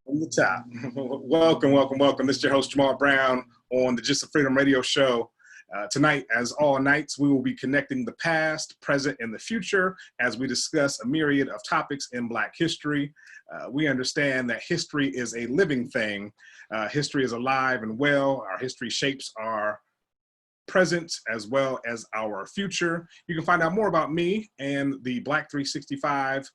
From the top. Welcome, welcome, welcome. This is your host, Jamal Brown, on the Just of Freedom radio show. Tonight, as all nights, we will be connecting the past, present, and the future as we discuss a myriad of topics in Black history. We understand that history is a living thing. History is alive and well. Our history shapes our present as well as our future. You can find out more about me and the Black 365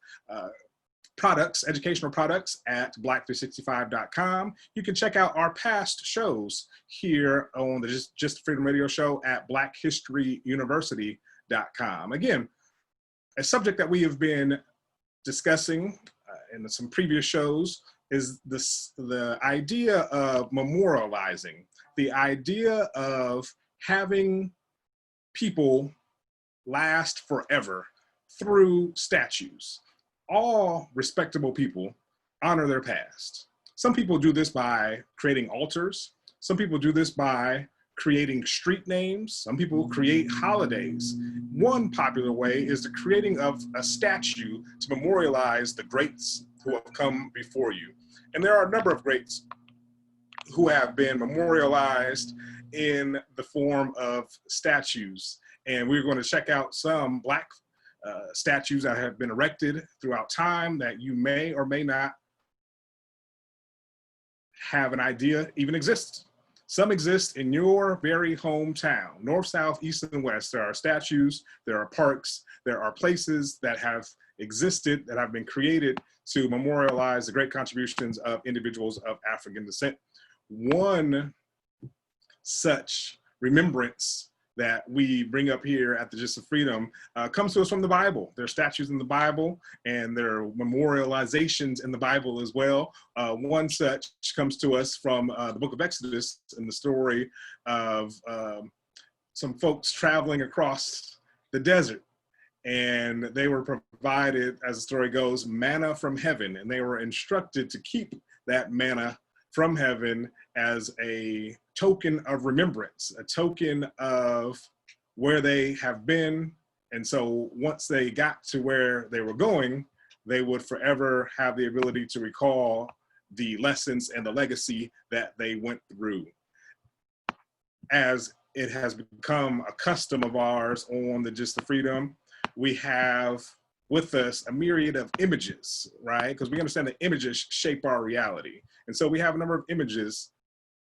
products, educational products, at black365.com. You can check out our past shows here on the Just Freedom Radio Show at blackhistoryuniversity.com. Again, a subject that we have been discussing in some previous shows is the idea of memorializing, the idea of having people last forever through statues. All respectable people honor their past. Some people do this by creating altars. Some people do this by creating street names. Some people create holidays. One popular way is the creating of a statue to memorialize the greats who have come before you. And there are a number of greats who have been memorialized in the form of statues. And we're going to check out some Black statues that have been erected throughout time that you may or may not have an idea even exists. Some exist in your very hometown, north, south, east, and west. There are statues, there are parks, there are places that have existed, that have been created to memorialize the great contributions of individuals of African descent. One such remembrance that we bring up here at the Just of Freedom comes to us from the Bible. There are statues in the Bible, and there are memorializations in the Bible as well. One such comes to us from the book of Exodus, and the story of some folks traveling across the desert. And they were provided, as the story goes, manna from heaven, and they were instructed to keep that manna from heaven as a token of remembrance, a token of where they have been. And so once they got to where they were going, they would forever have the ability to recall the lessons and the legacy that they went through. As it has become a custom of ours on the Just the Freedom, we have with us a myriad of images, right? Because we understand that images shape our reality. And so we have a number of images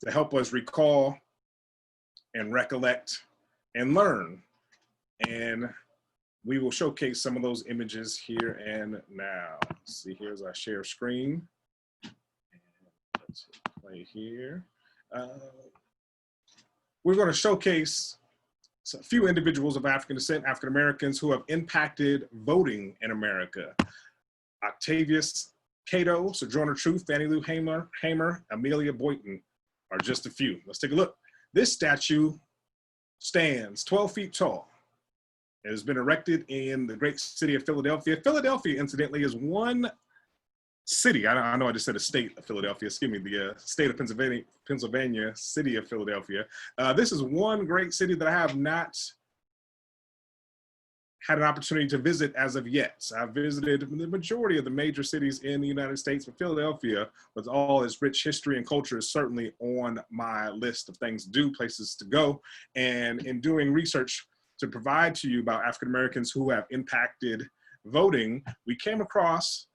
to help us recall and recollect and learn. And we will showcase some of those images here and now. Let's see, here's our share screen. And let's play here. We're going to showcase a few individuals of African descent, African Americans, who have impacted voting in America. Octavius Cato, Sojourner Truth, Fannie Lou Hamer, Amelia Boynton are just a few. Let's take a look. This statue stands 12 feet tall. It has been erected in the great city of Philadelphia. Philadelphia, incidentally, is one city. I know I just said a state of Philadelphia. Excuse me, the state of Pennsylvania, city of Philadelphia. This is one great city that I have not had an opportunity to visit as of yet. So I've visited the majority of the major cities in the United States, but Philadelphia, with all its rich history and culture, is certainly on my list of things to do, places to go. And in doing research to provide to you about African Americans who have impacted voting, I came across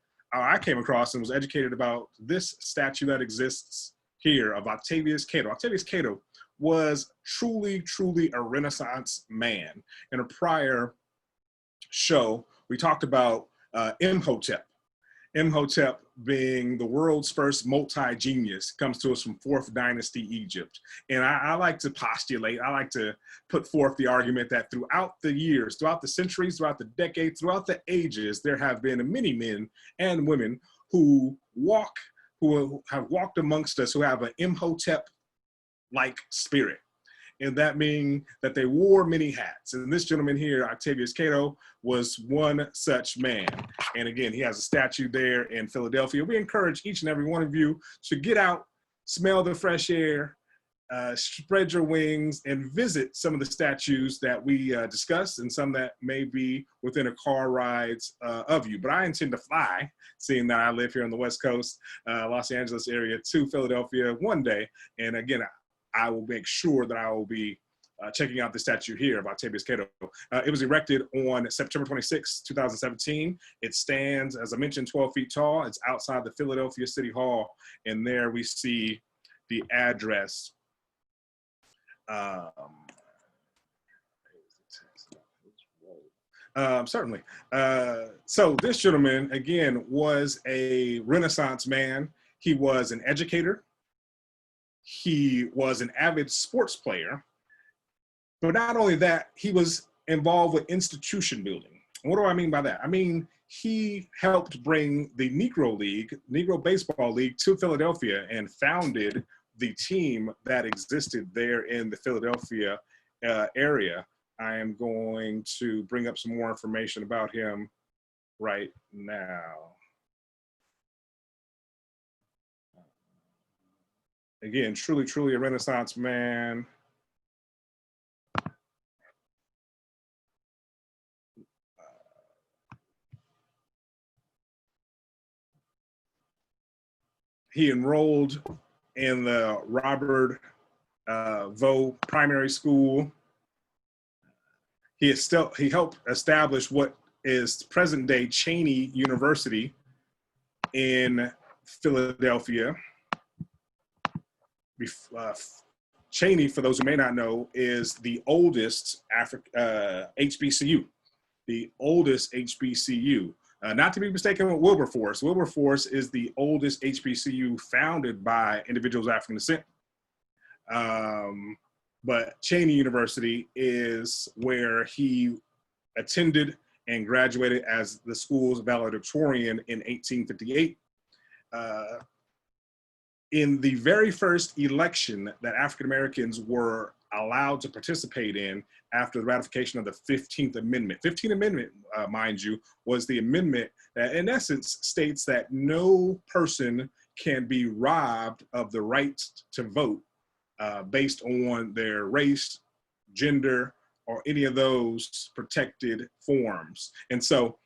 and was educated about this statue that exists here of Octavius Cato. Octavius Cato was truly, truly a Renaissance man. In a prior show, we talked about Imhotep. Imhotep being the world's first multi-genius, comes to us from 4th Dynasty Egypt. And I like to postulate, I like to put forth the argument that throughout the years, throughout the centuries, throughout the decades, throughout the ages, there have been many men and women who have walked amongst us, who have an Imhotep-like spirit. And that meaning that they wore many hats. And this gentleman here, Octavius Cato, was one such man. And again, he has a statue there in Philadelphia. We encourage each and every one of you to get out, smell the fresh air, spread your wings and visit some of the statues that we discussed and some that may be within a car ride of you. But I intend to fly, seeing that I live here on the West Coast, Los Angeles area, to Philadelphia one day. And again, I will make sure that I will be checking out the statue here of Octavius Cato. It was erected on September 26, 2017. It stands, as I mentioned, 12 feet tall. It's outside the Philadelphia City Hall. And there we see the address. Certainly. So this gentleman, again, was a Renaissance man. He was an educator. He was an avid sports player. But not only that, he was involved with institution building. What do I mean by that? I mean, he helped bring the Negro League, Negro Baseball League, to Philadelphia and founded the team that existed there in the Philadelphia area. I am going to bring up some more information about him right now. Again, truly a Renaissance man. He enrolled in the Robert Vaux Primary School. He helped establish what is present-day Cheney University in Philadelphia. Cheney, for those who may not know, is the oldest HBCU, the oldest HBCU. Not to be mistaken with Wilberforce. Wilberforce is the oldest HBCU founded by individuals of African descent. But Cheney University is where he attended and graduated as the school's valedictorian in 1858. In the very first election that African Americans were allowed to participate in after the ratification of the 15th Amendment. 15th Amendment, mind you, was the amendment that in essence states that no person can be robbed of the right to vote based on their race, gender, or any of those protected forms. And so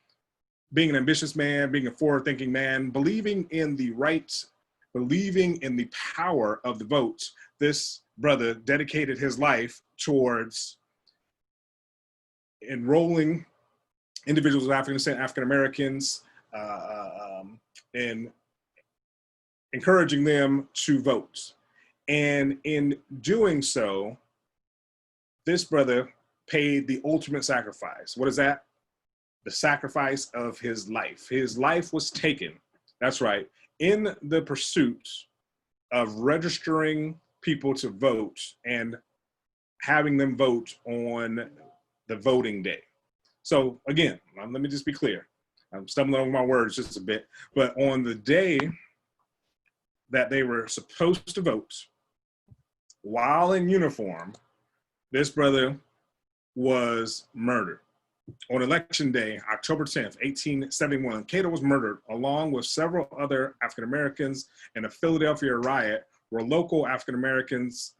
being an ambitious man, being a forward-thinking man, believing in the rights, believing in the power of the vote, this brother dedicated his life towards enrolling individuals of African descent, African Americans, and encouraging them to vote. And in doing so, this brother paid the ultimate sacrifice. What is that? The sacrifice of his life. His life was taken, that's right, in the pursuit of registering people to vote and having them vote on the voting day. So again, let me just be clear. I'm stumbling over my words just a bit, but on the day that they were supposed to vote, while in uniform, this brother was murdered. On election day, October 10th, 1871, Cato was murdered along with several other African Americans in a Philadelphia riot where local African Americans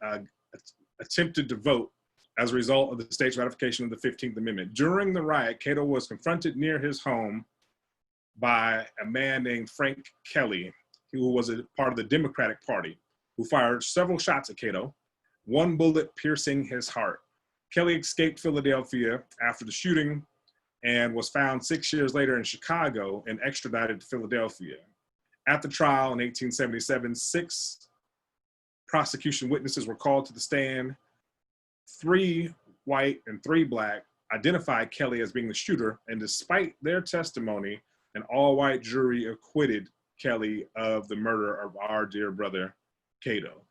attempted to vote as a result of the state's ratification of the 15th Amendment. During the riot, Cato was confronted near his home by a man named Frank Kelly, who was a part of the Democratic Party, who fired several shots at Cato, one bullet piercing his heart. Kelly escaped Philadelphia after the shooting and was found 6 years later in Chicago and extradited to Philadelphia. At the trial in 1877, 6 prosecution witnesses were called to the stand. 3 white and 3 black identified Kelly as being the shooter, and despite their testimony, an all-white jury acquitted Kelly of the murder of our dear brother Cato,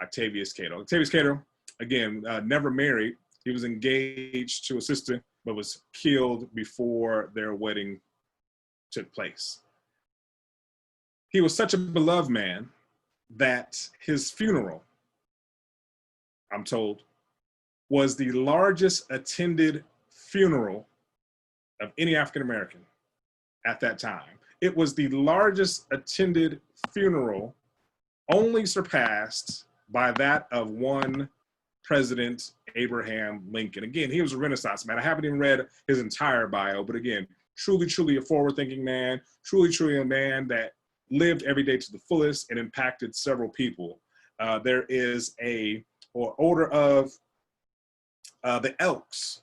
Octavius Cato. Octavius Cato, again, never married. He was engaged to a sister, but was killed before their wedding took place. He was such a beloved man that his funeral, I'm told, was the largest attended funeral of any African American at that time. It was the largest attended funeral, only surpassed by that of one President Abraham Lincoln. Again, he was a Renaissance man. I haven't even read his entire bio, but again, truly, truly a forward-thinking man, truly, truly a man that lived every day to the fullest and impacted several people. There is a order of the Elks,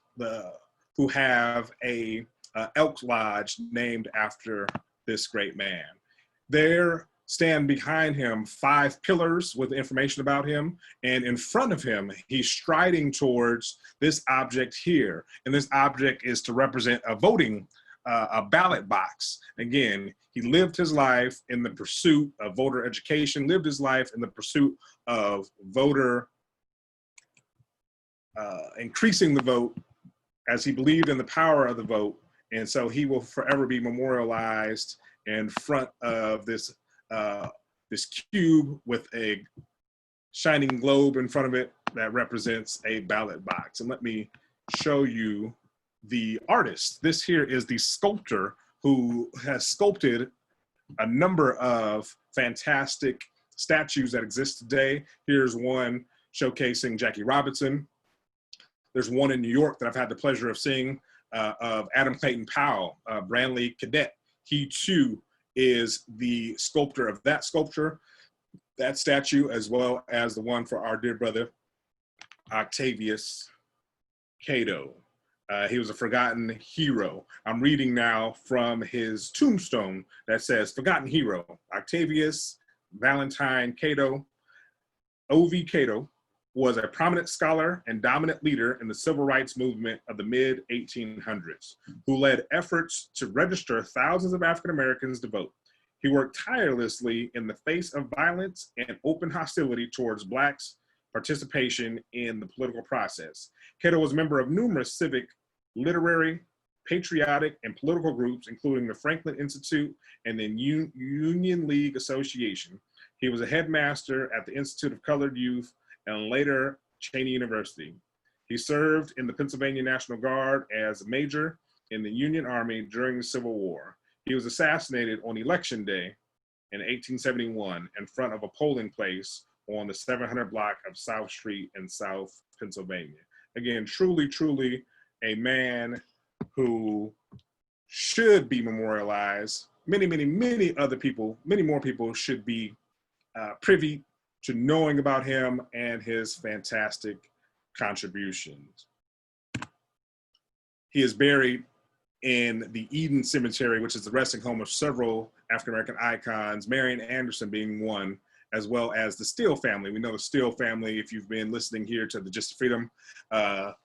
who have a Elk Lodge named after this great man. There stand behind him 5 pillars with information about him, and in front of him, he's striding towards this object here, and this object is to represent a voting, a ballot box. Again, he lived his life in the pursuit of voter education, lived his life in the pursuit of voter increasing the vote, as he believed in the power of the vote. And so he will forever be memorialized in front of this this cube with a shining globe in front of it that represents a ballot box. And let me show you the artist. This here is the sculptor who has sculpted a number of fantastic statues that exist today. Here's one showcasing Jackie Robinson. There's one in New York that I've had the pleasure of seeing of Adam Clayton Powell, Brantley Cadet. He too is the sculptor of that sculpture, that statue, as well as the one for our dear brother, Octavius Cato. He was a forgotten hero. I'm reading now from his tombstone that says, forgotten hero, Octavius Valentine Cato. O.V. Cato was a prominent scholar and dominant leader in the civil rights movement of the mid-1800s, who led efforts to register thousands of African Americans to vote. He worked tirelessly in the face of violence and open hostility towards Blacks' participation in the political process. Cato was a member of numerous civic, literary, patriotic, and political groups, including the Franklin Institute and the Union League Association. He was a headmaster at the Institute of Colored Youth and later Cheney University. He served in the Pennsylvania National Guard as a major in the Union Army during the Civil War. He was assassinated on Election Day in 1871 in front of a polling place on the 700 block of South Street in South Pennsylvania. Again, truly, truly a man who should be memorialized. Many, many, many other people, many more people should be privy to knowing about him and his fantastic contributions. He is buried in the Eden Cemetery, which is the resting home of several African-American icons, Marian Anderson being one, as well as the Steele family. We know the Steele family, if you've been listening here to the Just Freedom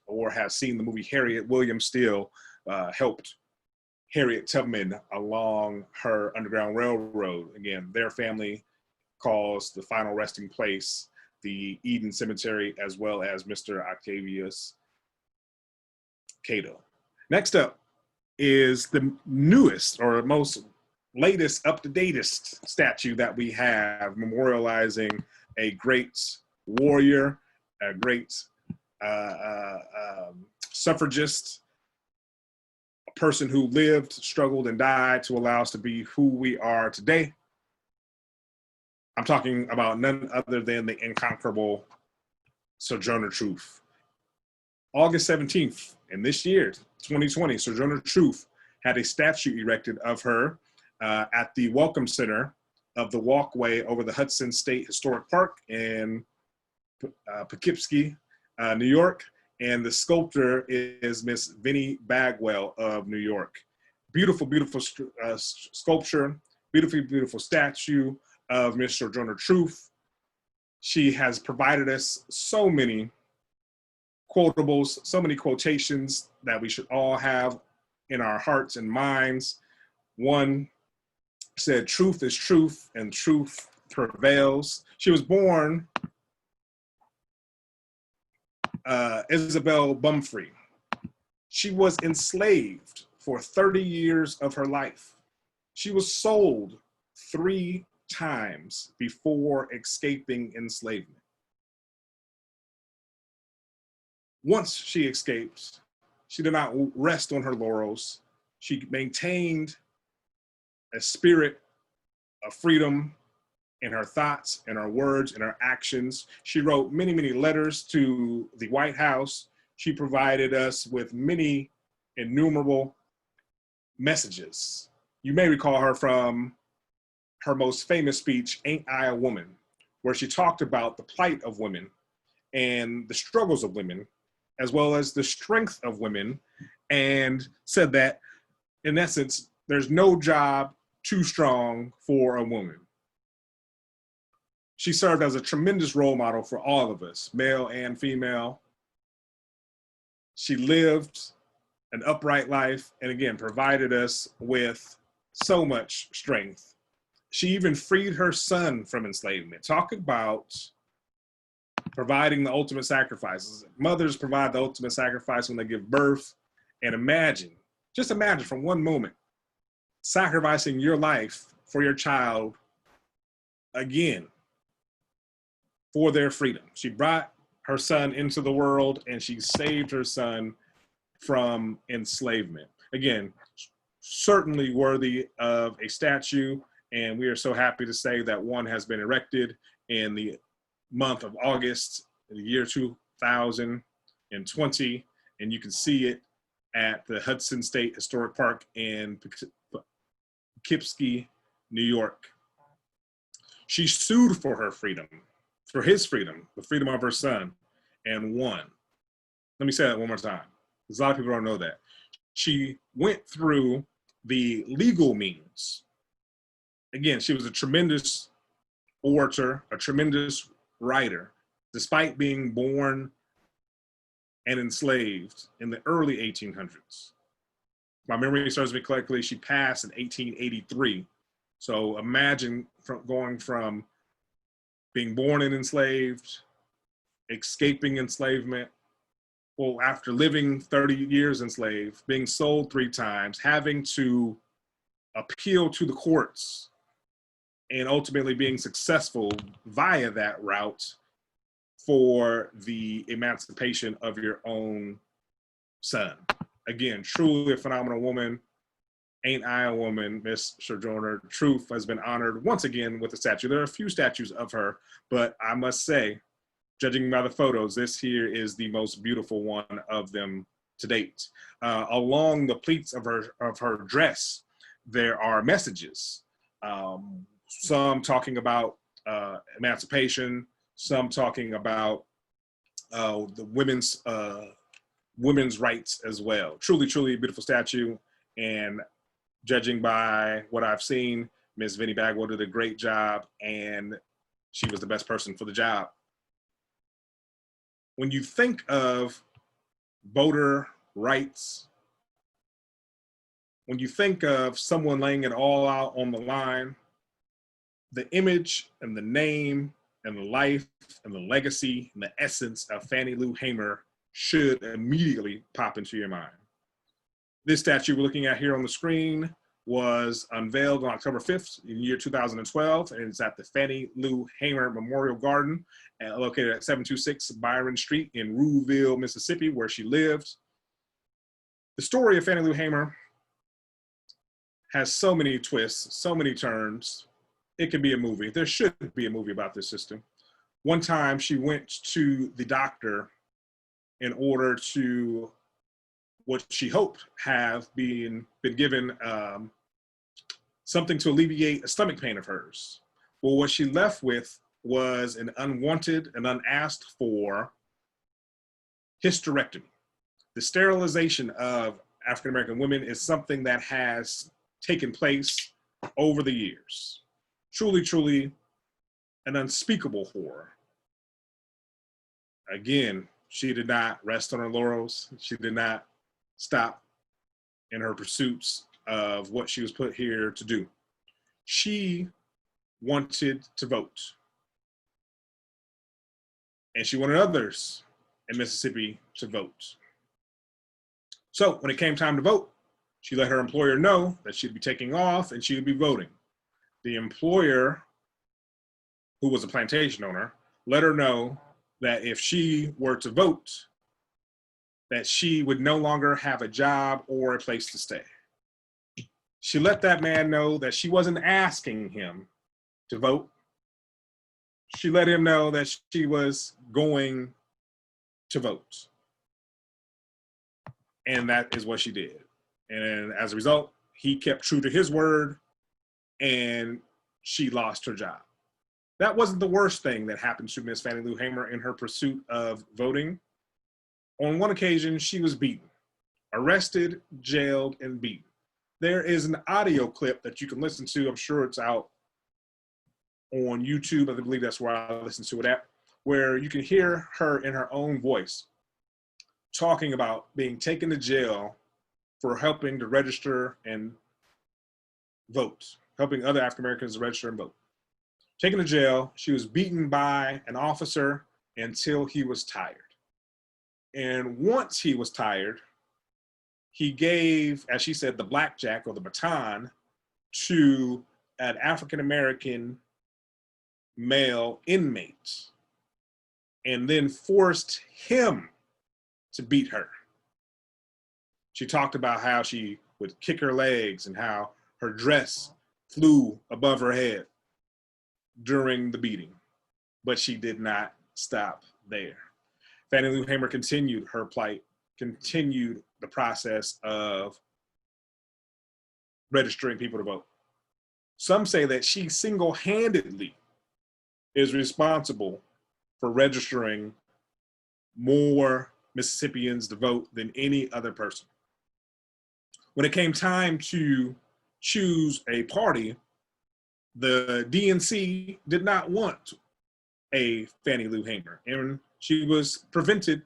or have seen the movie Harriet, William Steele helped Harriet Tubman along her Underground Railroad. Again, their family calls the final resting place the Eden Cemetery, as well as Mr. Octavius Cato. Next up is the newest or most latest, up-to-datest statue that we have memorializing a great warrior, a great suffragist, a person who lived, struggled, and died to allow us to be who we are today. I'm talking about none other than the incomparable Sojourner Truth. August 17th, in this year, 2020, Sojourner Truth had a statue erected of her at the Welcome Center of the walkway over the Hudson State Historic Park in Poughkeepsie, New York. And the sculptor is Miss Vinnie Bagwell of New York. Beautiful, beautiful sculpture, beautiful, beautiful statue of Miss Sojourner Truth. She has provided us so many quotables, so many quotations that we should all have in our hearts and minds. One said, "Truth is truth and truth prevails." She was born Isabel Bumfree. She was enslaved for 30 years of her life. She was sold 3 times before escaping enslavement. Once she escaped, she did not rest on her laurels. She maintained a spirit of freedom in her thoughts, in her words, in her actions. She wrote many, many letters to the White House. She provided us with many innumerable messages. You may recall her from her most famous speech, Ain't I a Woman?, where she talked about the plight of women and the struggles of women, as well as the strength of women, and said that, in essence, there's no job too strong for a woman. She served as a tremendous role model for all of us, male and female. She lived an upright life and, again, provided us with so much strength. She even freed her son from enslavement. Talk about providing the ultimate sacrifices. Mothers provide the ultimate sacrifice when they give birth. And imagine, just imagine from one moment, sacrificing your life for your child again for their freedom. She brought her son into the world and she saved her son from enslavement. Again, certainly worthy of a statue. And we are so happy to say that one has been erected in the month of August, in the year 2020. And you can see it at the Hudson State Historic Park in Poughkeepsie, New York. She sued for her freedom, for his freedom, the freedom of her son, and won. Let me say that one more time, because a lot of people don't know that. She went through the legal means. Again, she was a tremendous orator, a tremendous writer, despite being born and enslaved in the early 1800s. If my memory serves me correctly, she passed in 1883. So imagine going from being born and enslaved, escaping enslavement, well, after living 30 years enslaved, being sold 3 times, having to appeal to the courts, and ultimately being successful via that route for the emancipation of your own son. Again, truly a phenomenal woman. Ain't I a Woman, Miss Sojourner Truth has been honored once again with a statue. There are a few statues of her, but I must say, judging by the photos, this here is the most beautiful one of them to date. Along the pleats of her dress, there are messages. Some talking about emancipation, some talking about the women's rights as well. Truly, truly a beautiful statue. And judging by what I've seen, Ms. Vinnie Bagwell did a great job, and she was the best person for the job. When you think of voter rights, when you think of someone laying it all out on the line, the image and the name and the life and the legacy and the essence of Fannie Lou Hamer should immediately pop into your mind. This statue we're looking at here on the screen was unveiled on October 5th in the year 2012, and it's at the Fannie Lou Hamer Memorial Garden, located at 726 Byron Street in Rouville, Mississippi, where she lived. The story of Fannie Lou Hamer has so many twists, so many turns. It could be a movie. There should be a movie about this system. One time she went to the doctor in order to, what she hoped have been given something to alleviate a stomach pain of hers. Well, what she left with was an unwanted and unasked for hysterectomy. The sterilization of African-American women is something that has taken place over the years. Truly, truly an unspeakable horror. Again, she did not rest on her laurels. She did not stop in her pursuits of what she was put here to do. She wanted to vote. And she wanted others in Mississippi to vote. So when it came time to vote, she let her employer know that she'd be taking off and she would be voting. The employer, who was a plantation owner, let her know that if she were to vote, that she would no longer have a job or a place to stay. She let that man know that she wasn't asking him to vote. she let him know that she was going to vote. And that is what she did. And as a result, he kept true to his word and she lost her job. That wasn't the worst thing that happened to Miss Fannie Lou Hamer in her pursuit of voting. On one occasion, she was beaten, arrested, jailed, and beaten. There is an audio clip that you can listen to. I'm sure it's out on YouTube. I believe that's where I listen to it at, where you can hear her in her own voice talking about being taken to jail for helping to register and vote, helping other African Americans to register and vote. Taken to jail, she was beaten by an officer until he was tired. And once he was tired, he gave, as she said, the blackjack or the baton to an African American male inmate and then forced him to beat her. She talked about how she would kick her legs and how her dress flew above her head during the beating, but she did not stop there. Fannie Lou Hamer continued her plight, continued the process of registering people to vote. Some say that she single-handedly is responsible for registering more Mississippians to vote than any other person. When it came time to choose a party, the DNC did not want a Fannie Lou Hamer, and she was prevented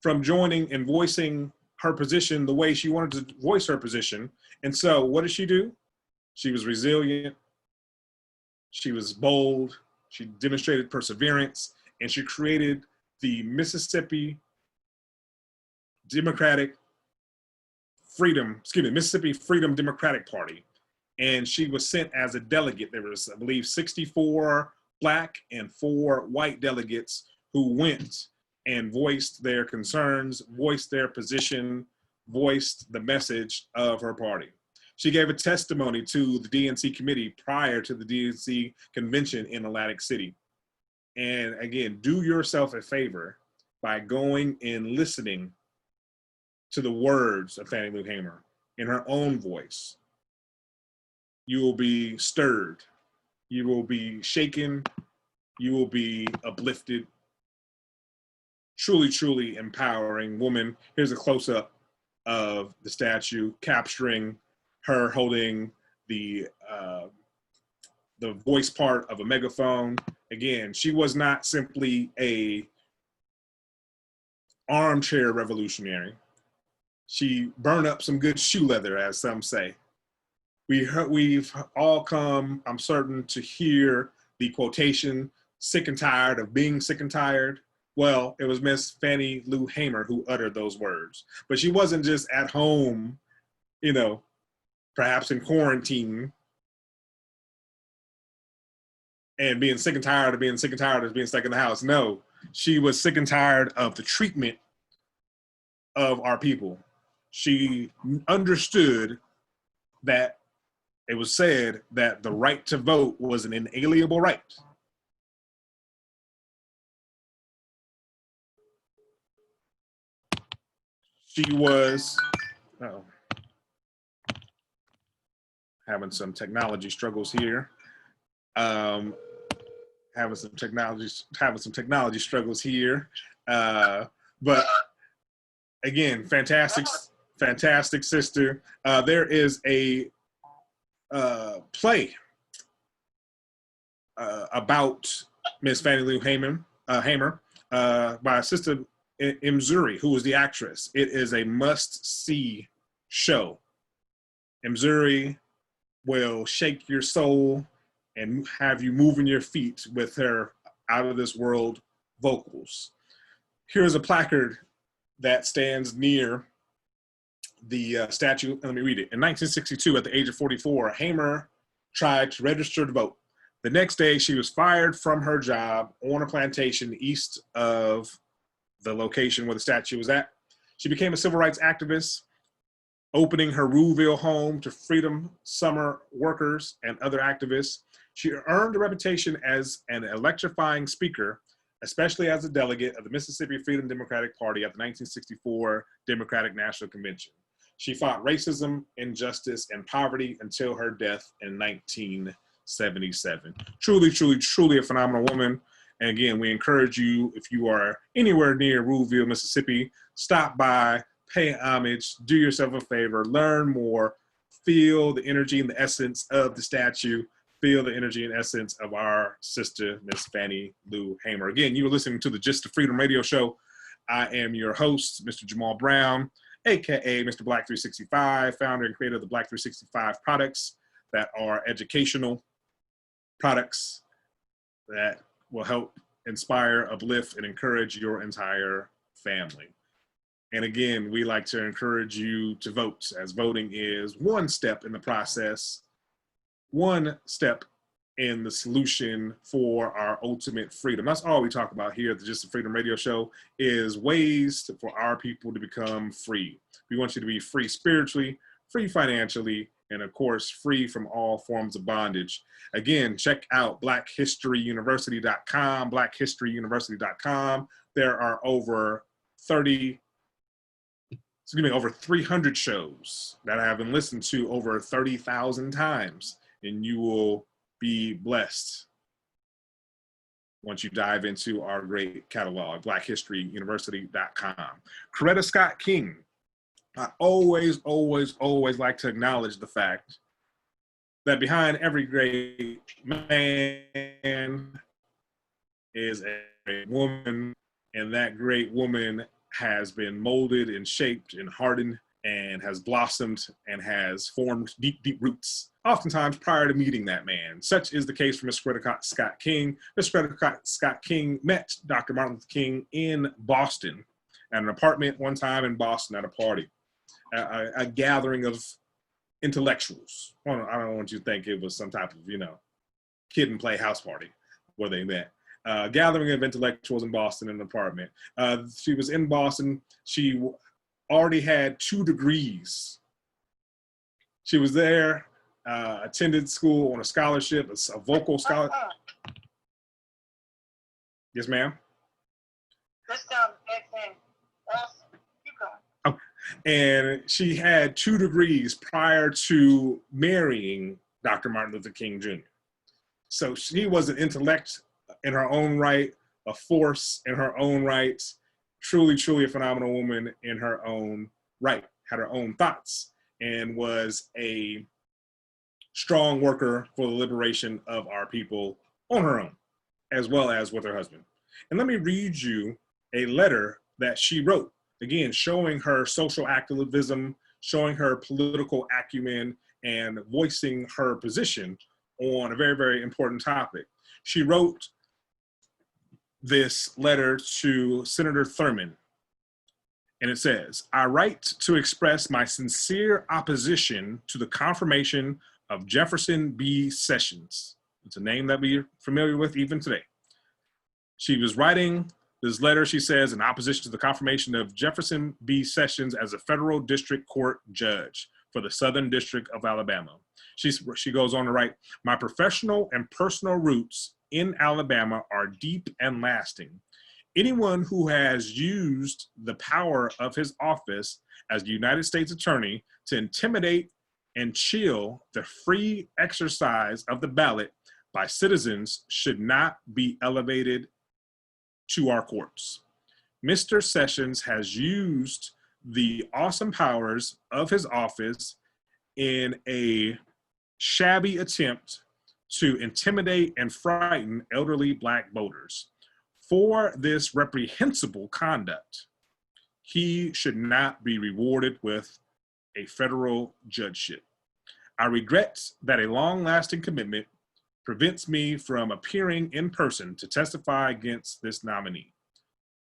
from joining and voicing her position the way she wanted to voice her position. And so what did she do? She was resilient, she was bold, she demonstrated perseverance, and she created the Mississippi Mississippi Freedom Democratic Party. And she was sent as a delegate. There was, I believe, 64 Black and 4 white delegates who went and voiced their concerns, voiced their position, voiced the message of her party. She gave a testimony to the DNC committee prior to the DNC convention in Atlantic City. And again, do yourself a favor by going and listening to the words of Fannie Lou Hamer in her own voice. You will be stirred, you will be shaken, you will be uplifted. Truly, truly empowering woman. Here's a close-up of the statue capturing her holding the voice part of a megaphone. Again, she was not simply a armchair revolutionary. She burned up some good shoe leather, as some say. We've all come, I'm certain, to hear the quotation, sick and tired of being sick and tired. Well, it was Miss Fannie Lou Hamer who uttered those words. But she wasn't just at home, perhaps in quarantine and being sick and tired of being sick and tired of being stuck in the house. No, she was sick and tired of the treatment of our people. She understood that it was said that the right to vote was an inalienable right. She was having some technology struggles here. Having some technology struggles here. But again, fantastic sister. There is a play about Miss Fannie Lou Hamer by Sister Mzuri, who was the actress. It is a must-see show. Mzuri will shake your soul and have you moving your feet with her out-of-this-world vocals. Here's a placard that stands near the statue. Let me read it. In 1962, at the age of 44, Hamer tried to register to vote. The next day, she was fired from her job on a plantation east of the location where the statue was at. She became a civil rights activist opening her Rouville home to Freedom Summer workers and other activists. She earned a reputation as an electrifying speaker, especially as a delegate of the Mississippi Freedom Democratic Party at the 1964 Democratic National Convention. She fought racism, injustice, and poverty until her death in 1977. Truly, truly, truly a phenomenal woman. And again, we encourage you, if you are anywhere near Rouville, Mississippi, stop by, pay homage, do yourself a favor, learn more, feel the energy and the essence of the statue, feel the energy and essence of our sister, Miss Fannie Lou Hamer. Again, you are listening to the Just the Freedom Radio Show. I am your host, Mr. Jamal Brown, aka Mr. Black 365, founder and creator of the Black 365 products that are educational products that will help inspire, uplift, and encourage your entire family. And again, we like to encourage you to vote, as voting is one step in the process, one step in the solution for our ultimate freedom. That's all we talk about here at the Just the Freedom Radio Show, is ways for our people to become free. We want you to be free spiritually, free financially, and of course, free from all forms of bondage. Again, check out blackhistoryuniversity.com, blackhistoryuniversity.com. There are over 300 shows that have been listened to over 30,000 times, and you will be blessed once you dive into our great catalog, blackhistoryuniversity.com. Coretta Scott King. I always like to acknowledge the fact that behind every great man is a great woman, and that great woman has been molded and shaped and hardened and has blossomed and has formed deep, deep roots, oftentimes prior to meeting that man. Such is the case for Miss Coretta Scott King. Miss Coretta Scott King met Dr. Martin Luther King in Boston, at an apartment one time in Boston at a party, a gathering of intellectuals. I don't want you to think it was some type of, kid and play house party where they met. Gathering of intellectuals in Boston in an apartment. She was in Boston. She already had 2 degrees. She was there, attended school on a scholarship, a vocal scholarship. Yes, ma'am? This sounds excellent. Awesome. Keep going. Oh, and she had 2 degrees prior to marrying Dr. Martin Luther King Jr. So she was an intellect in her own right, a force in her own right, truly, truly a phenomenal woman in her own right, had her own thoughts, and was a strong worker for the liberation of our people on her own, as well as with her husband. And let me read you a letter that she wrote, again, showing her social activism, showing her political acumen, and voicing her position on a very, very important topic. She wrote this letter to Senator Thurmond, and it says, "I write to express my sincere opposition to the confirmation of Jefferson B. Sessions." It's a name that we're familiar with even today. She was writing this letter, she says, in opposition to the confirmation of Jefferson B. Sessions as a federal district court judge for the Southern District of Alabama. She goes on to write, "My professional and personal roots in Alabama are deep and lasting. Anyone who has used the power of his office as the United States Attorney to intimidate and chill the free exercise of the ballot by citizens should not be elevated to our courts. Mr. Sessions has used the awesome powers of his office in a shabby attempt to intimidate and frighten elderly Black voters. For this reprehensible conduct, he should not be rewarded with a federal judgeship. I regret that a long-lasting commitment prevents me from appearing in person to testify against this nominee.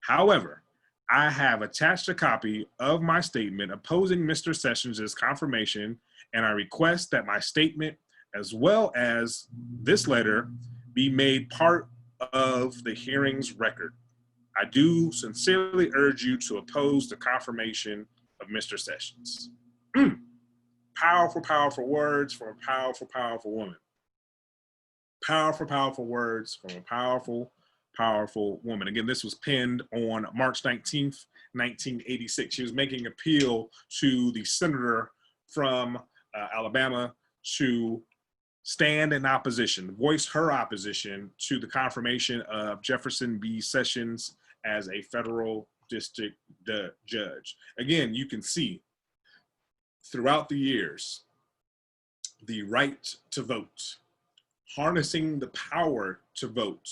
However, I have attached a copy of my statement opposing Mr. Sessions' confirmation, and I request that my statement, as well as this letter, be made part of the hearing's record. I do sincerely urge you to oppose the confirmation of Mr. Sessions." Powerful, powerful words from a powerful, powerful woman. Powerful, powerful words from a powerful, powerful woman. Again, this was penned on March 19th, 1986. She was making appeal to the senator from Alabama to stand in opposition, voice her opposition to the confirmation of Jefferson B. Sessions as a federal district judge. Again, you can see throughout the years, the right to vote, harnessing the power to vote,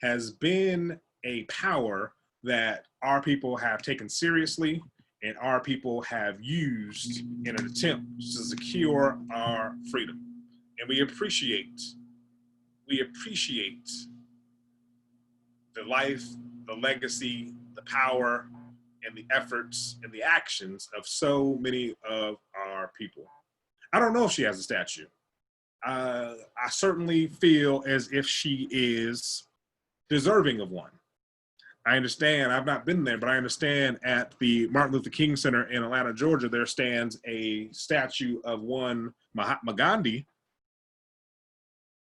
has been a power that our people have taken seriously and our people have used in an attempt to secure our freedom. And we appreciate the life, the legacy, the power, and the efforts and the actions of so many of our people. I don't know if she has a statue. I certainly feel as if she is deserving of one. I understand, I've not been there, but I understand at the Martin Luther King Center in Atlanta, Georgia, there stands a statue of one Mahatma Gandhi.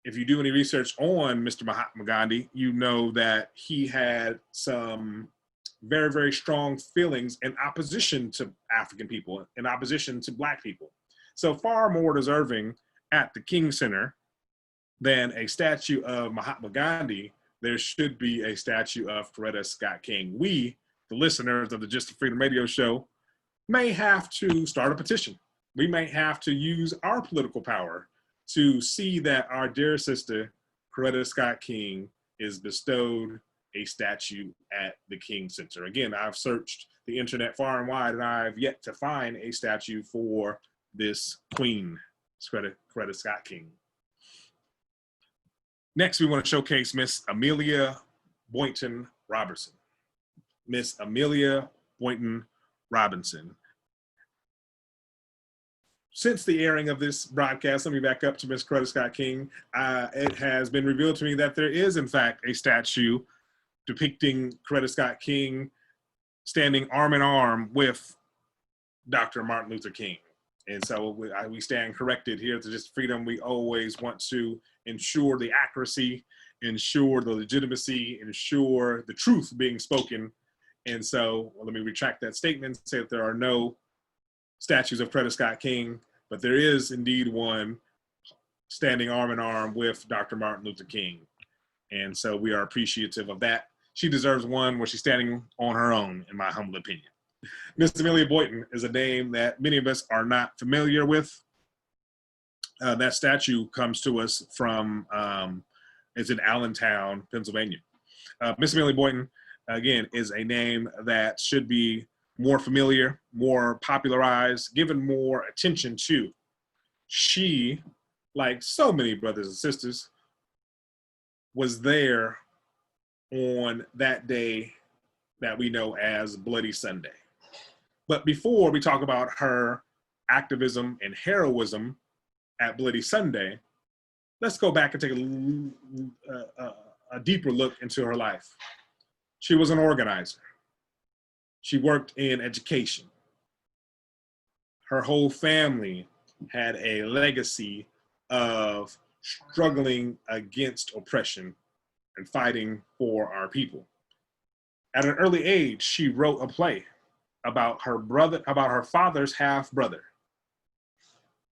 If you do any research on Mr. Mahatma Gandhi, you know that he had some very, very strong feelings in opposition to African people, in opposition to Black people. So far more deserving at the King Center than a statue of Mahatma Gandhi, there should be a statue of Coretta Scott King. We, the listeners of the Just for Freedom radio show, may have to start a petition. We may have to use our political power to see that our dear sister, Coretta Scott King, is bestowed a statue at the King Center. Again, I've searched the internet far and wide, and I've yet to find a statue for this queen, Coretta Scott King. Next, we want to showcase Miss Amelia Boynton Robinson. Miss Amelia Boynton Robinson. Since the airing of this broadcast, let me back up to Miss Coretta Scott King. It has been revealed to me that there is, in fact, a statue depicting Coretta Scott King standing arm in arm with Dr. Martin Luther King. And so we stand corrected here at the Just Freedom. We always want to ensure the accuracy, ensure the legitimacy, ensure the truth being spoken. And so let me retract that statement and say that there are no statues of Coretta Scott King, but there is indeed one standing arm in arm with Dr. Martin Luther King. And so we are appreciative of that. She deserves one where she's standing on her own, in my humble opinion. Miss Amelia Boynton is a name that many of us are not familiar with. That statue comes to us from, it's in Allentown, Pennsylvania. Miss Amelia Boynton, again, is a name that should be more familiar, more popularized, given more attention to. She, like so many brothers and sisters, was there on that day that we know as Bloody Sunday. But before we talk about her activism and heroism at Bloody Sunday, let's go back and take a deeper look into her life. She was an organizer. She worked in education. Her whole family had a legacy of struggling against oppression and fighting for our people. At an early age, she wrote a play about her brother, about her father's half brother,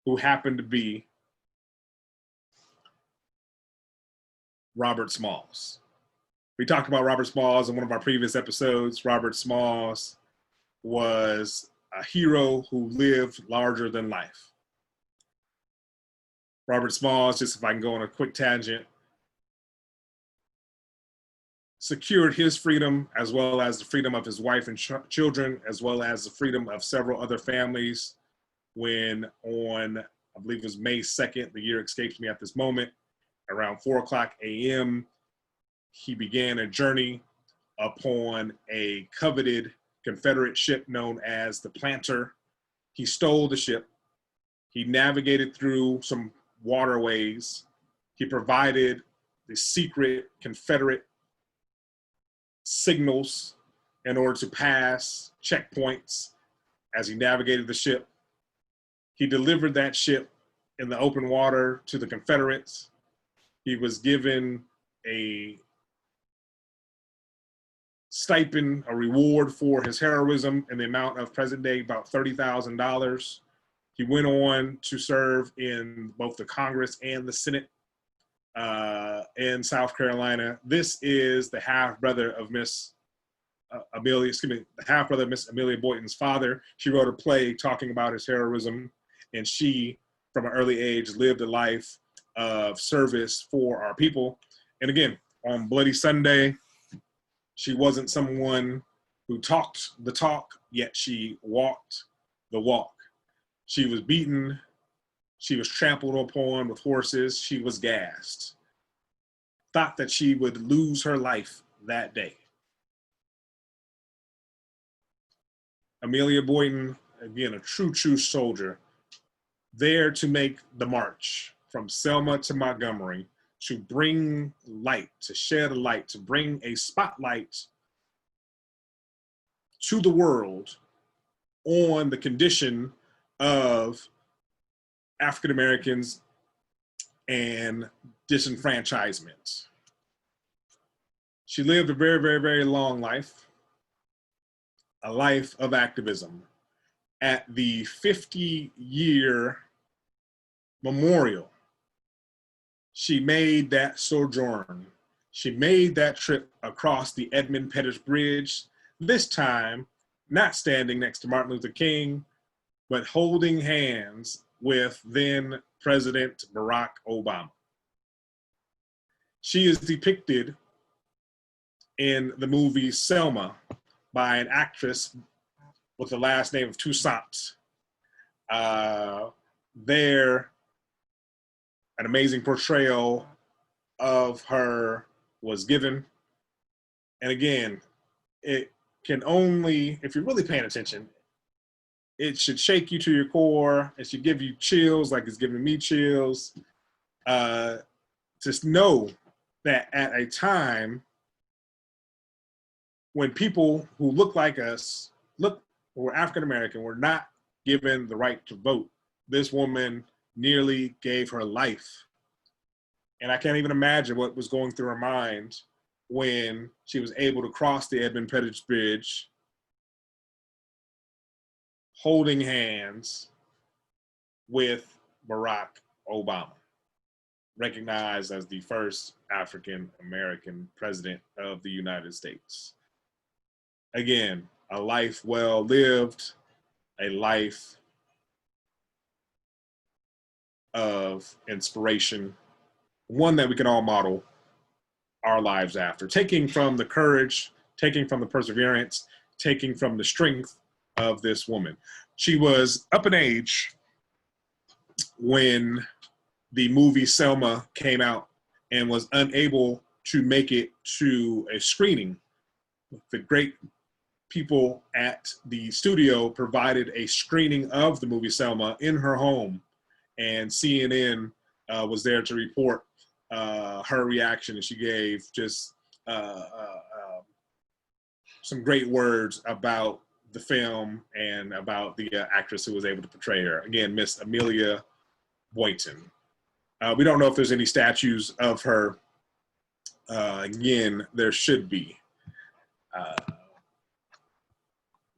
who happened to be Robert Smalls. We talked about Robert Smalls in one of our previous episodes. Robert Smalls was a hero who lived larger than life. Robert Smalls, just if I can go on a quick tangent, secured his freedom as well as the freedom of his wife and children, as well as the freedom of several other families when on, I believe it was May 2nd, the year escapes me at this moment, around 4:00 a.m., he began a journey upon a coveted Confederate ship known as the Planter. He stole the ship. He navigated through some waterways. He provided the secret Confederate signals in order to pass checkpoints as he navigated the ship. He delivered that ship in the open water to the Confederates. He was given a stipend, a reward for his heroism in the amount of present day about $30,000. He went on to serve in both the Congress and the Senate in South Carolina. This is the half-brother of Miss Amelia, the half-brother of Miss Amelia Boynton's father. She wrote a play talking about his heroism, and she, from an early age, lived a life of service for our people. And again, on Bloody Sunday, she wasn't someone who talked the talk, yet she walked the walk. She was beaten. She was trampled upon with horses. She was gassed. Thought that she would lose her life that day. Amelia Boynton, again, a true soldier, there to make the march from Selma to Montgomery, to bring light, to shed a light, to bring a spotlight to the world on the condition of African Americans and disenfranchisement. She lived a very, very, very long life, a life of activism. At the 50-year memorial, she made that sojourn. She made that trip across the Edmund Pettus Bridge, this time not standing next to Martin Luther King, but holding hands with then President Barack Obama. She is depicted in the movie Selma by an actress with the last name of Toussaint. There, an amazing portrayal of her was given. And again, it can only, if you're really paying attention, it should shake you to your core. It should give you chills like it's giving me chills. Just know that at a time when people who look like us, who were African American, were not given the right to vote, this woman nearly gave her life. And I can't even imagine what was going through her mind when she was able to cross the Edmund Pettus Bridge, holding hands with Barack Obama, recognized as the first African American president of the United States. Again, a life well lived, a life of inspiration, one that we can all model our lives after, taking from the courage, taking from the perseverance, taking from the strength of this woman. She was up in age when the movie Selma came out and was unable to make it to a screening. The great people at the studio provided a screening of the movie Selma in her home, and CNN was there to report her reaction, and she gave just some great words about the film and about the actress who was able to portray her. Again, Miss Amelia Boynton. We don't know if there's any statues of her. Again, there should be.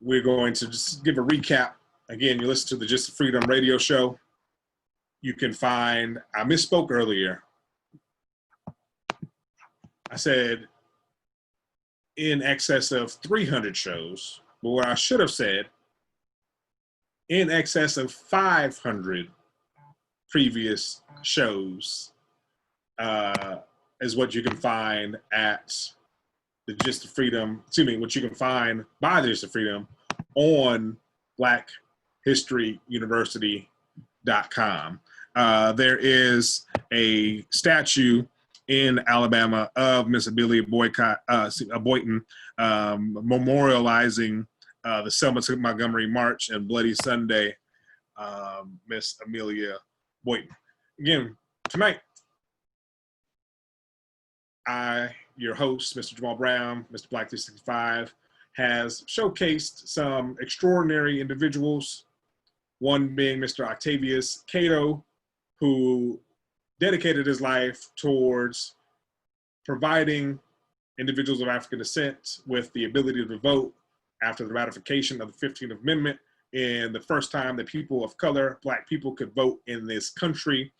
We're going to just give a recap. Again, you listen to the Just Freedom radio show. You can find, I misspoke earlier. I said in excess of 300 shows, but what I should have said, in excess of 500 previous shows is what you can find at the Just Freedom, what you can find by the Just Freedom on BlackHistoryUniversity.com. There is a statue in Alabama of Miss Amelia Boynton memorializing the Selma to Montgomery March and Bloody Sunday, Miss Amelia Boynton. Again, tonight, your host, Mr. Jamal Brown, Mr. Black 365, has showcased some extraordinary individuals one being Mr. Octavius Cato, who dedicated his life towards providing individuals of African descent with the ability to vote after the ratification of the 15th Amendment, and the first time that people of color, Black people, could vote in this country.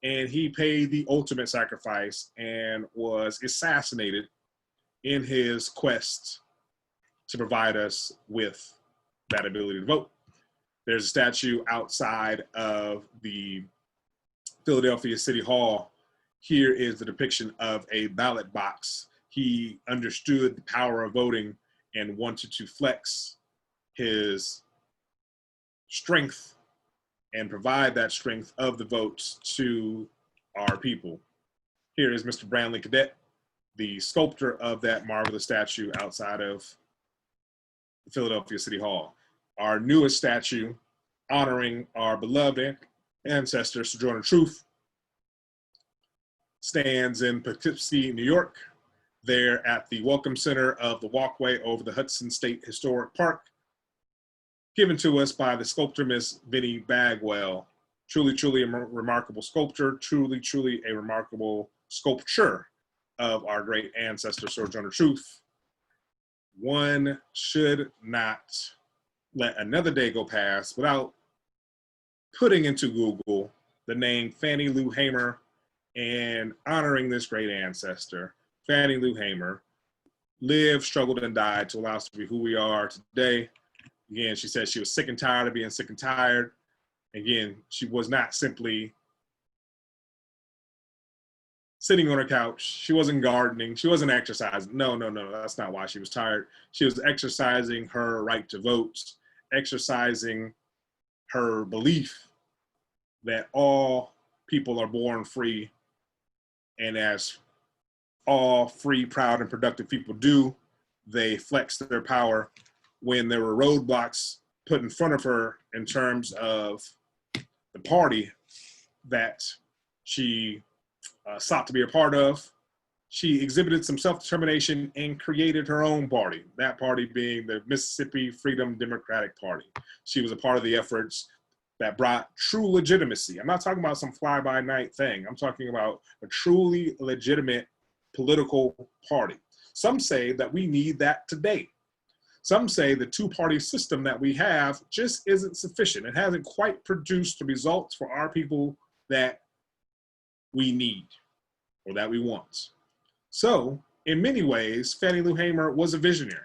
And he paid the ultimate sacrifice and was assassinated in his quest to provide us with that ability to vote. There's a statue outside of the Philadelphia City Hall. Here is the depiction of a ballot box. He understood the power of voting and wanted to flex his strength and provide that strength of the votes to our people. Here is Mr. Brantley Cadet, the sculptor of that marvelous statue outside of the Philadelphia City Hall. Our newest statue honoring our beloved ancestor, Sojourner Truth, stands in Poughkeepsie, New York, there at the Welcome Center of the walkway over the Hudson State Historic Park, given to us by the sculptor, Miss Vinnie Bagwell. Truly, truly a remarkable sculptor, truly, truly a remarkable sculpture of our great ancestor, Sojourner Truth. One should not let another day go past without putting into Google the name Fannie Lou Hamer and honoring this great ancestor. Fannie Lou Hamer lived, struggled, and died to allow us to be who we are today. Again, she said she was sick and tired of being sick and tired. Again, she was not simply sitting on her couch. She wasn't gardening. She wasn't exercising. No, that's not why she was tired. She was exercising her right to vote, exercising her belief that all people are born free, and as all free, proud, and productive people do, they flex their power when there were roadblocks put in front of her in terms of the party that she sought to be a part of. She exhibited some self-determination and created her own party, that party being the Mississippi Freedom Democratic Party. She was a part of the efforts that brought true legitimacy. I'm not talking about some fly-by-night thing. I'm talking about a truly legitimate political party. Some say that we need that today. Some say the two-party system that we have just isn't sufficient. It hasn't quite produced the results for our people that we need or that we want. So, in many ways, Fannie Lou Hamer was a visionary.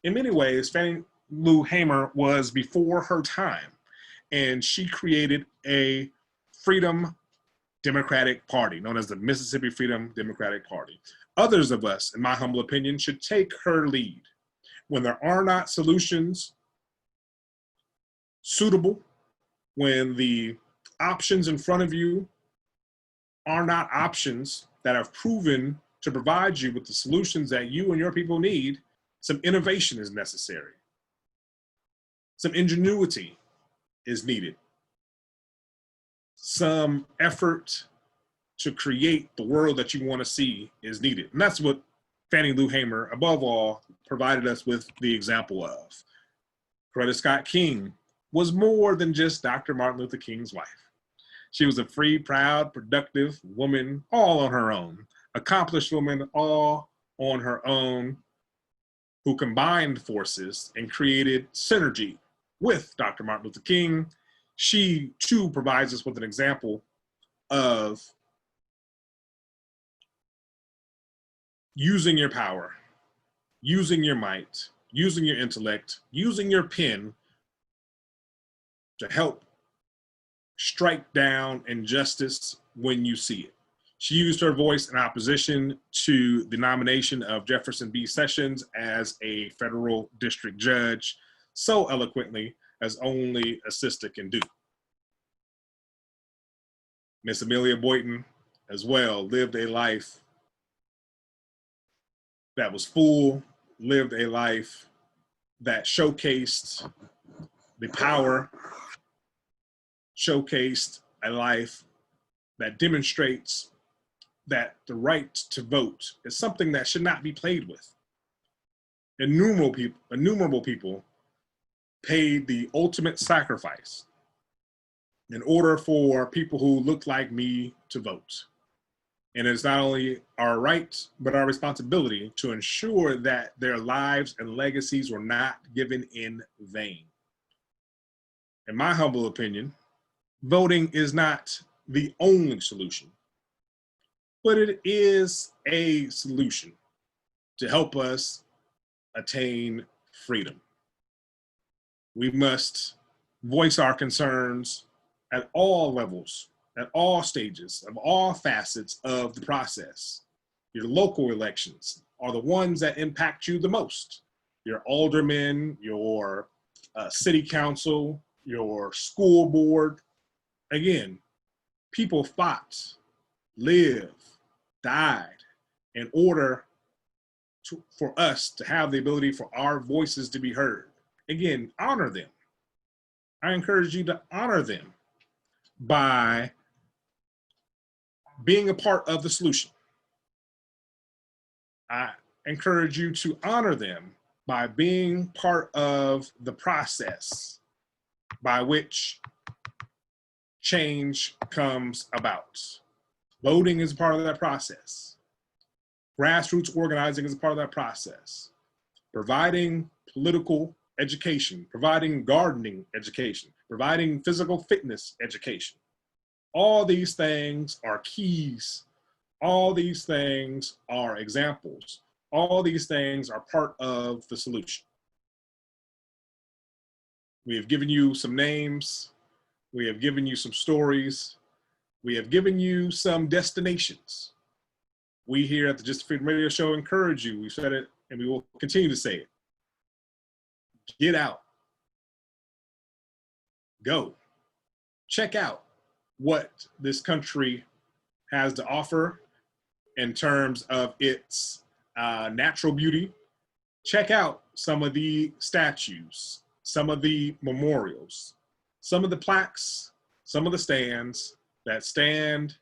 In many ways, Fannie Lou Hamer was before her time, and she created a Freedom Democratic Party known as the Mississippi Freedom Democratic Party. Others of us, in my humble opinion, should take her lead. When there are not solutions suitable, when the options in front of you are not options that have proven to provide you with the solutions that you and your people need, some innovation is necessary. Some ingenuity is needed. Some effort to create the world that you want to see is needed. And that's what Fannie Lou Hamer, above all, provided us with the example of. Coretta Scott King was more than just Dr. Martin Luther King's wife. She was a free, proud, productive woman, all on her own, accomplished woman, all on her own, who combined forces and created synergy with Dr. Martin Luther King. She, too, provides us with an example of using your power, using your might, using your intellect, using your pen to help strike down injustice when you see it. She used her voice in opposition to the nomination of Jefferson B. Sessions as a federal district judge so eloquently as only a sister can do. Miss Amelia Boynton, as well, lived a life that was full, lived a life that showcased the power, showcased a life that demonstrates that the right to vote is something that should not be played with. Innumerable people paid the ultimate sacrifice in order for people who look like me to vote. And it's not only our right, but our responsibility to ensure that their lives and legacies were not given in vain. In my humble opinion, voting is not the only solution, but it is a solution to help us attain freedom. We must voice our concerns at all levels, at all stages, of all facets of the process. Your local elections are the ones that impact you the most. Your aldermen, your city council, your school board. Again, people fought, lived, died in order for us to have the ability for our voices to be heard. Again, honor them. I encourage you to honor them by being a part of the solution. I encourage you to honor them by being part of the process by which change comes about. Voting is part of that process. Grassroots organizing is a part of that process. Providing political education, providing gardening education, providing physical fitness education. All these things are keys. All these things are examples. All these things are part of the solution. We have given you some names. We have given you some stories. We have given you some destinations. We here at the Just Freedom Radio Show encourage you. We've said it and we will continue to say it. Get out. Go. Check out what this country has to offer in terms of its natural beauty. Check out some of the statues, some of the memorials, some of the plaques, some of the stands that stand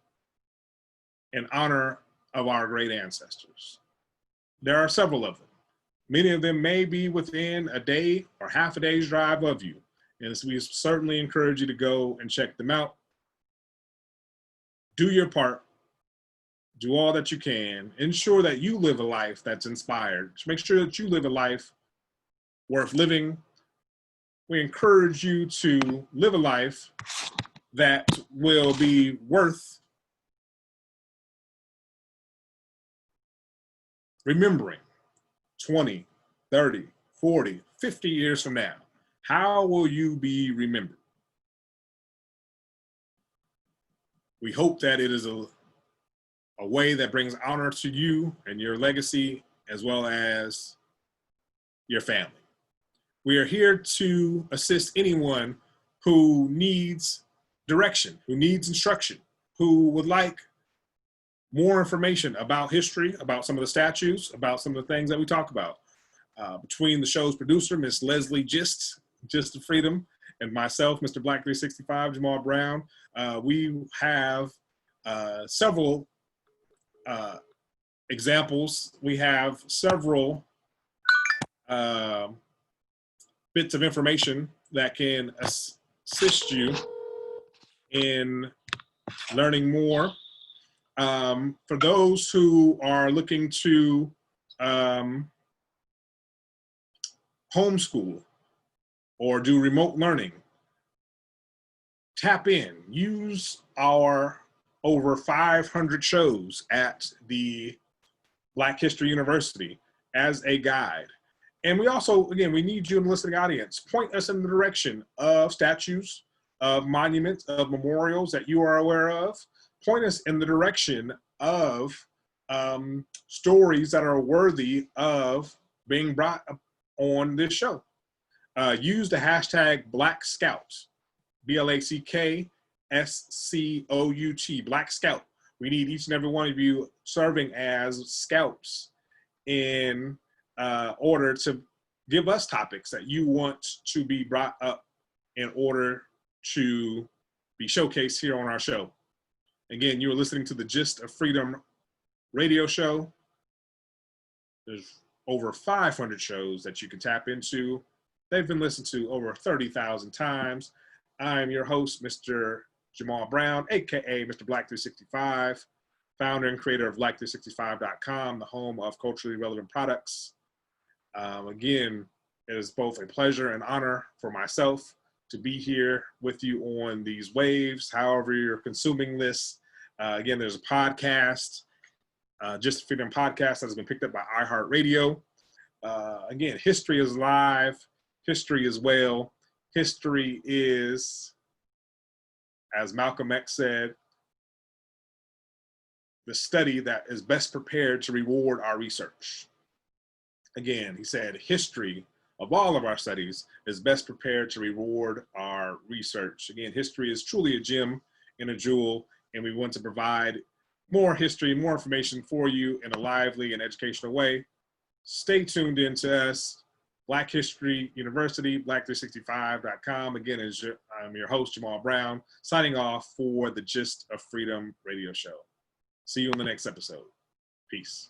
in honor of our great ancestors. There are several of them. Many of them may be within a day or half a day's drive of you. And we certainly encourage you to go and check them out. Do your part. Do all that you can. Ensure that you live a life that's inspired. Make sure that you live a life worth living. We encourage you to live a life that will be worth remembering 20, 30, 40, 50 years from now. How will you be remembered? We hope that it is a way that brings honor to you and your legacy, as well as your family. We are here to assist anyone who needs direction, who needs instruction, who would like more information about history, about some of the statues, about some of the things that we talk about. Between the show's producer, Miss Leslie Gist of Freedom, and myself, Mr. Black 365, Jamal Brown, we have several examples. We have several bits of information that can assist you in learning more. For those who are looking to homeschool or do remote learning, tap in, use our over 500 shows at the Black History University as a guide. And we also, again, we need you in the listening audience. Point us in the direction of statues, of monuments, of memorials that you are aware of. Point us in the direction of stories that are worthy of being brought up on this show. Use the hashtag Black Scout, BlackScout, Black Scout. We need each and every one of you serving as scouts in order to give us topics that you want to be brought up in order to be showcased here on our show. Again, you are listening to the Gist of Freedom radio show. There's over 500 shows that you can tap into. They've been listened to over 30,000 times. I'm your host, Mr. Jamal Brown, aka Mr. Black 365, founder and creator of Black365.com, the home of culturally relevant products. Again, it is both a pleasure and honor for myself to be here with you on these waves, however you're consuming this. Again, there's a podcast, Just Freedom Podcast, that has been picked up by iHeartRadio. Again, history is live, history is well, history is, as Malcolm X said, the study that is best prepared to reward our research. Again, he said, history of all of our studies is best prepared to reward our research. Again, history is truly a gem and a jewel, and we want to provide more history, more information for you in a lively and educational way. Stay tuned in to us, Black History University, Black365.com. Again, I'm your host, Jamal Brown, signing off for the Gist of Freedom radio show. See you in the next episode. Peace.